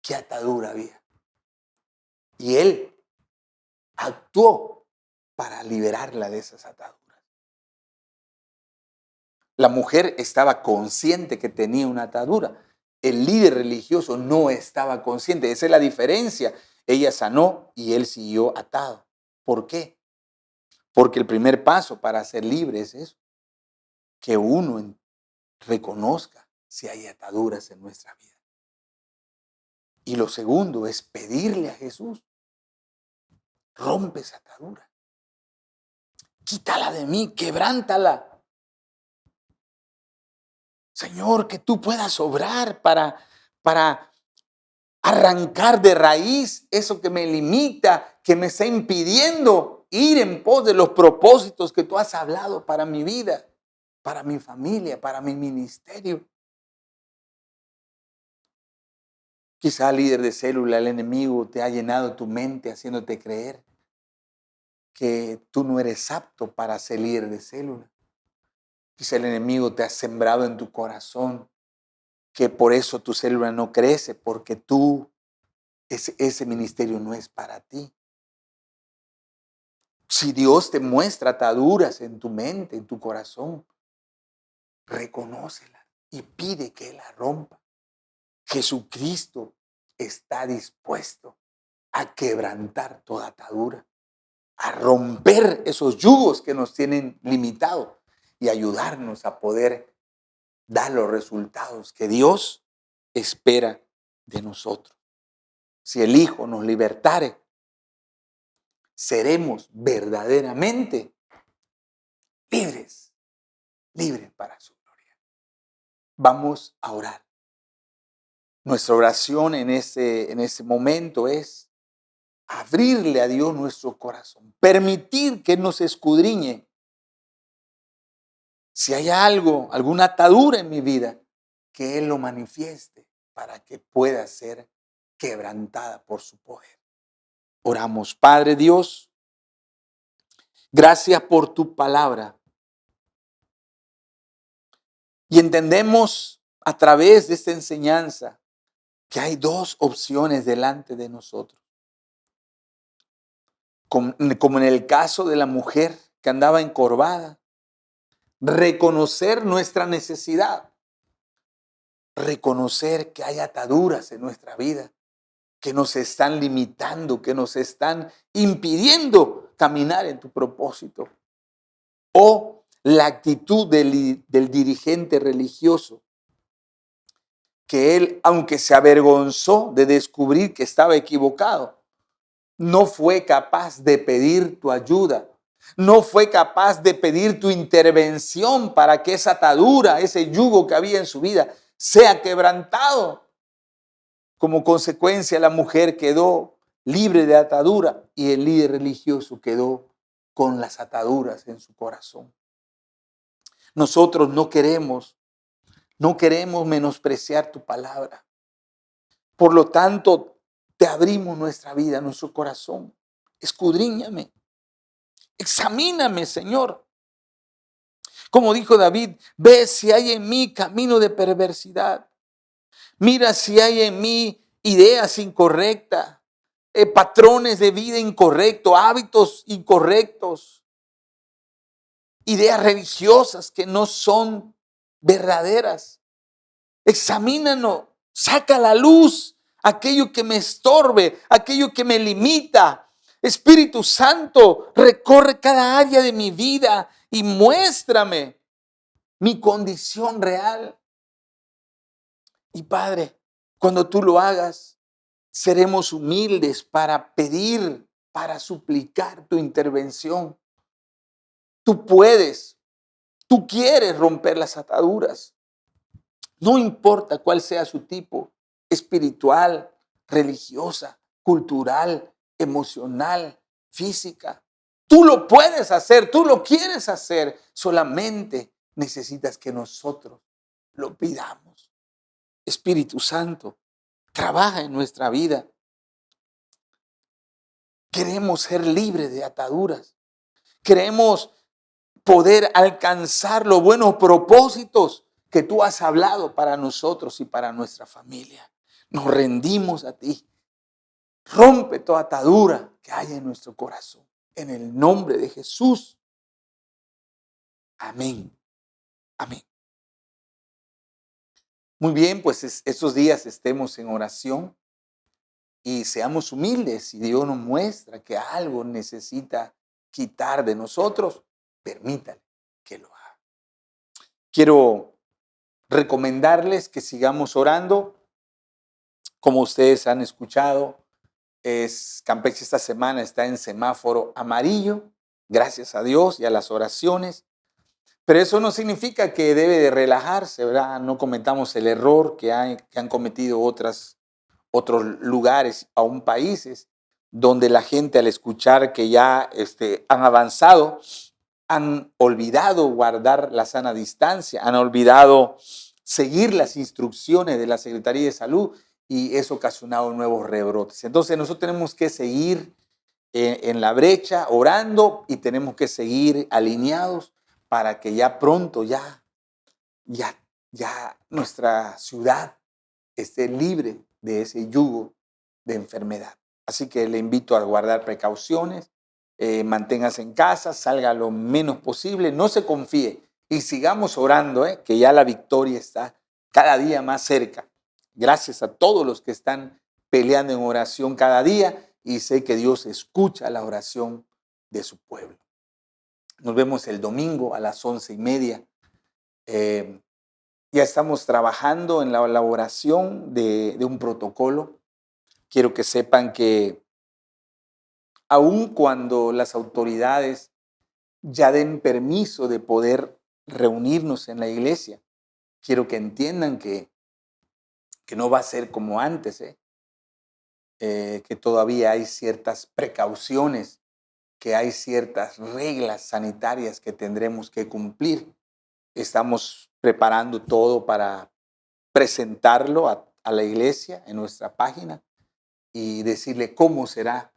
[SPEAKER 2] qué atadura había. Y él actuó para liberarla de esas ataduras. La mujer estaba consciente que tenía una atadura. El líder religioso no estaba consciente. Esa es la diferencia. Ella sanó y él siguió atado. ¿Por qué? Porque el primer paso para ser libre es eso. Que uno reconozca si hay ataduras en nuestra vida. Y lo segundo es pedirle a Jesús, rompe esa atadura. Quítala de mí, quebrántala. Señor, que tú puedas obrar para arrancar de raíz eso que me limita, que me está impidiendo ir en pos de los propósitos que tú has hablado para mi vida, para mi familia, para mi ministerio. Quizá, líder de célula, el enemigo te ha llenado tu mente haciéndote creer que tú no eres apto para ser líder de célula. Quizá el enemigo te ha sembrado en tu corazón que por eso tu célula no crece, porque ese ministerio no es para ti. Si Dios te muestra ataduras en tu mente, en tu corazón, reconócelas y pide que Él las rompa. Jesucristo está dispuesto a quebrantar toda atadura, a romper esos yugos que nos tienen limitados y ayudarnos a poder dar los resultados que Dios espera de nosotros. Si el Hijo nos libertare, seremos verdaderamente libres, libres para su gloria. Vamos a orar. Nuestra oración en ese momento es abrirle a Dios nuestro corazón, permitir que nos escudriñe. Si hay algo, alguna atadura en mi vida, que Él lo manifieste para que pueda ser quebrantada por su poder. Oramos, Padre Dios, gracias por tu palabra. Y entendemos a través de esta enseñanza que hay dos opciones delante de nosotros. Como en el caso de la mujer que andaba encorvada, reconocer nuestra necesidad, reconocer que hay ataduras en nuestra vida que nos están limitando, que nos están impidiendo caminar en tu propósito. O la actitud del dirigente religioso, que él, aunque se avergonzó de descubrir que estaba equivocado, no fue capaz de pedir tu ayuda, no fue capaz de pedir tu intervención para que esa atadura, ese yugo que había en su vida, sea quebrantado. Como consecuencia, la mujer quedó libre de atadura y el líder religioso quedó con las ataduras en su corazón. Nosotros no queremos menospreciar tu palabra. Por lo tanto, te abrimos nuestra vida, nuestro corazón. Escudriñame, examíname, Señor. Como dijo David, ve si hay en mí camino de perversidad. Mira si hay en mí ideas incorrectas, patrones de vida incorrectos, hábitos incorrectos, ideas religiosas que no son verdaderas. Examínanos, saca a la luz aquello que me estorbe, aquello que me limita. Espíritu Santo, recorre cada área de mi vida y muéstrame mi condición real. Y Padre, cuando tú lo hagas, seremos humildes para pedir, para suplicar tu intervención. Tú puedes, tú quieres romper las ataduras. No importa cuál sea su tipo, espiritual, religiosa, cultural, emocional, física. Tú lo puedes hacer, tú lo quieres hacer. Solamente necesitas que nosotros lo pidamos. Espíritu Santo, trabaja en nuestra vida. Queremos ser libres de ataduras. Queremos poder alcanzar los buenos propósitos que tú has hablado para nosotros y para nuestra familia. Nos rendimos a ti. Rompe toda atadura que hay en nuestro corazón. En el nombre de Jesús. Amén. Amén. Muy bien, pues estos días estemos en oración y seamos humildes. Si Dios nos muestra que algo necesita quitar de nosotros, permítale que lo haga. Quiero recomendarles que sigamos orando. Como ustedes han escuchado, Campeche esta semana está en semáforo amarillo, gracias a Dios y a las oraciones. Pero eso no significa que debe de relajarse, ¿verdad? No cometamos el error que han cometido otros lugares, aún países, donde la gente al escuchar que ya han avanzado, han olvidado guardar la sana distancia, han olvidado seguir las instrucciones de la Secretaría de Salud y eso ha ocasionado nuevos rebrotes. Entonces nosotros tenemos que seguir en la brecha orando y tenemos que seguir alineados para que ya pronto, ya nuestra ciudad esté libre de ese yugo de enfermedad. Así que le invito a guardar precauciones, manténgase en casa, salga lo menos posible, no se confíe y sigamos orando, que ya la victoria está cada día más cerca. Gracias a todos los que están peleando en oración cada día y sé que Dios escucha la oración de su pueblo. Nos vemos el domingo a las 11:30. Ya estamos trabajando en la elaboración de un protocolo. Quiero que sepan que aun cuando las autoridades ya den permiso de poder reunirnos en la iglesia, quiero que entiendan que no va a ser como antes, que todavía hay ciertas precauciones, que hay ciertas reglas sanitarias que tendremos que cumplir. Estamos preparando todo para presentarlo a la iglesia en nuestra página y decirle cómo serán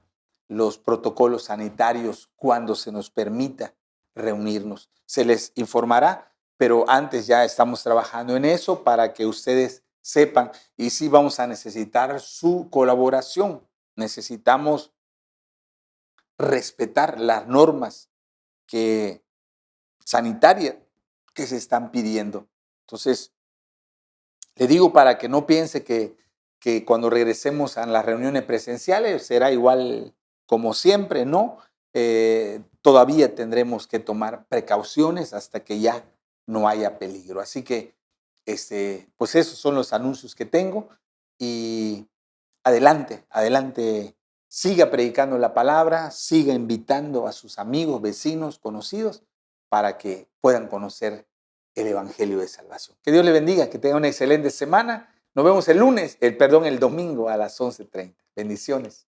[SPEAKER 2] los protocolos sanitarios cuando se nos permita reunirnos. Se les informará, pero antes ya estamos trabajando en eso para que ustedes sepan y sí vamos a necesitar su colaboración. Necesitamos respetar las normas sanitarias que se están pidiendo. Entonces, le digo para que no piense que cuando regresemos a las reuniones presenciales será igual como siempre, no. Todavía tendremos que tomar precauciones hasta que ya no haya peligro. Así que, pues esos son los anuncios que tengo y adelante, siga predicando la palabra, siga invitando a sus amigos, vecinos, conocidos para que puedan conocer el Evangelio de Salvación. Que Dios le bendiga, que tenga una excelente semana. Nos vemos el domingo a las 11:30. Bendiciones.